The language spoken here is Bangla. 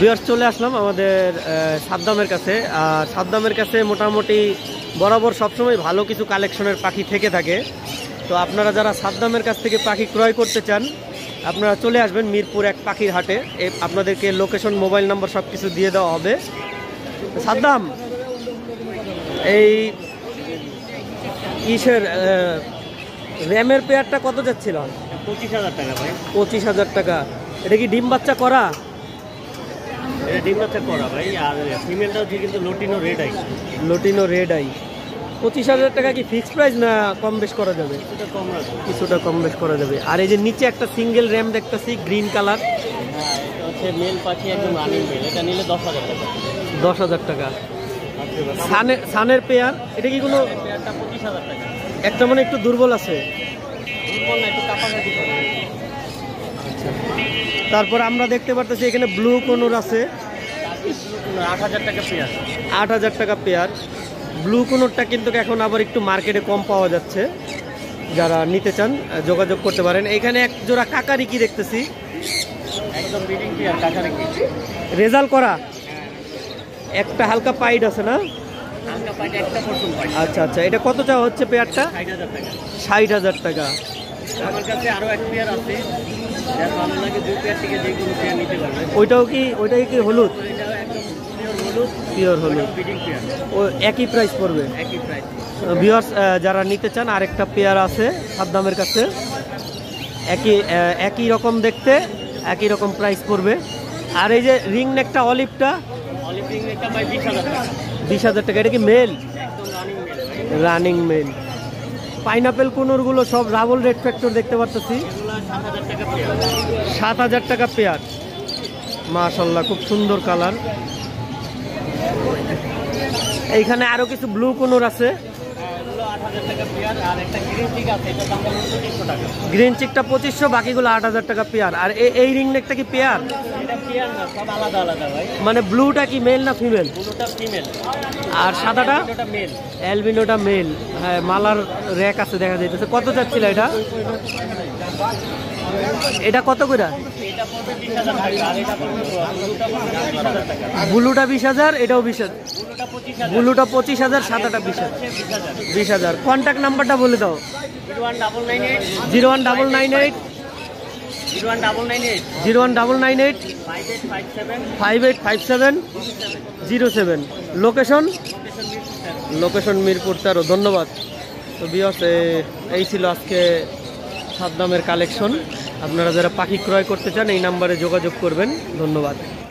ভিউয়ার্স চলে আসলাম আমাদের সাদ্দামের কাছে। আর সাদ্দামের কাছে মোটামুটি বরাবর সবসময় ভালো কিছু কালেকশনের পাখি থেকে থাকে। তো আপনারা যারা সাদ্দামের কাছ থেকে পাখি ক্রয় করতে চান আপনারা চলে আসবেন মিরপুর 1 পাখির হাটে। আপনাদেরকে লোকেশন, মোবাইল নাম্বার সব কিছু দিয়ে দেওয়া হবে। সাদ্দাম, এই ইসের র্যামের পেয়ারটা কত যাচ্ছিল? 25,000 টাকা ভাই। 25,000 টাকা। এটা কি ডিম বাচ্চা করা? এটা ডিম বাচ্চা করা ভাই। আর ফিমেলটা হচ্ছে কিন্তু লটিনো রেড আই। লটিনো red eye. 25,000 টাকা কি ফিক্সড প্রাইস না কম বেশ করা যাবে? কিছুটা কম রাখবো। কিছুটা কম বেশ করা যাবে। আর এই যে নিচে একটা সিঙ্গেল র্যাম দেখতেছি গ্রিন কালার। হ্যাঁ, এটা হচ্ছে মেল পাখি, একদম রানিং মেল। এটা নিলে 10,000 টাকা। 10,000 টাকা। সানের পেয়ার, এটা কি কোনো? পেয়ারটা 25,000 টাকা। একটা মানে একটু দুর্বল আছে। দুর্বল না, একটু কাপাকাপি করে। আচ্ছা, তারপর আমরা দেখতে পারতেছি এখানে ব্লু কোনোর আছে। 8,000 টাকা পেয়ার। 8,000 টাকা পেয়ার। ব্লু কোনোরটা কিন্তু এখন আবার একটু মার্কেটে কম পাওয়া যাচ্ছে। যারা নিতে চান যোগাযোগ করতে পারেন। এখানে এক জোড়া কাকারি কি দেখতেছি, একদম ব্রিডিং পেয়ার কাকারিকি। রেজাল্ট করা। একটা হালকা পাইড আছে না? হালকা পাইট, একটা পশম পাইট। আচ্ছা আচ্ছা, এটা কত চাওয়া হচ্ছে পেয়ারটা? 60,000 টাকা। 60,000 টাকা। আমার কাছে আরো এক পেয়ার আছে, যার ভালো লাগে 2 পেয়ার থেকে যে কোনো পেয়ার নিতে পারবে। ওইটাই কি হলুদ? এটা একদম পিওর হলুদ। পিওর হলুদ। Breeding pair. ও একই প্রাইস পড়বে? একই প্রাইস। ভিউয়ার্স যারা নিতে চান আরেকটা পেয়ার আছে সাদ্দামের কাছে, একই রকম দেখতে, একই রকম প্রাইস পড়বে। আর এই যে রিং নেকটা অলিভটা, অলিভ রিং একটা ভাই 20,000 টাকা। 20,000 টাকা। এটা কি মেল? একদম running mail. Running mail. Pineapple কোনোরগুলো সব রাবল রেড ফ্যাক্টর দেখতে পারতেছি। এগুলো 7,000 টাকা পেয়ার। 7,000 টাকা পেয়ার। মাশাআল্লাহ, খুব সুন্দর কালার। এইখানে আরো কিছু ব্লু কোনোর আছে। এগুলো 8,000 টাকা পেয়ার। আর একটা গ্রিন চিক আছে, এটা দাম হলো 2500 টাকা। গ্রিন চিকটা 2500, বাকিগুলো 8,000 টাকা পেয়ার। আর এই রিং নেকটা কি পেয়ার? এটা পেয়ার না, সব আলাদা আলাদা ভাই। মানে ব্লুটা কি মেল না ফিমেল? ব্লুটা ফিমেল আর সাদাটা? এটা মেল। অ্যালবিনোটা মেল। হ্যাঁ, মালার র্যাক আছে দেখা যাইতেছে। কত যাচ্ছিল এটা? এটা কত করে? এটা পড়বে 20,000 টাকা। আর এটা পড়বে ব্লুটা পড়বে 20,000 টাকা। ব্লুটা 20,000, এটাও 20,000। ব্লুটা 25,000। ব্লুটা 25,000, সাদাটা 20,000। 20,000। কন্ট্যাক্ট নাম্বারটা বলে দাও। 01998 01998 01998 01998 5857 5857 07। লোকেশন? লোকেশন মিরপুর 13। ধন্যবাদ। তো ভিউয়ার্স, এই ছিল আজকে সাদ্দামের কালেকশন। আপনারা যারা পাখি ক্রয় করতে চান এই নাম্বারে যোগাযোগ করবেন। ধন্যবাদ।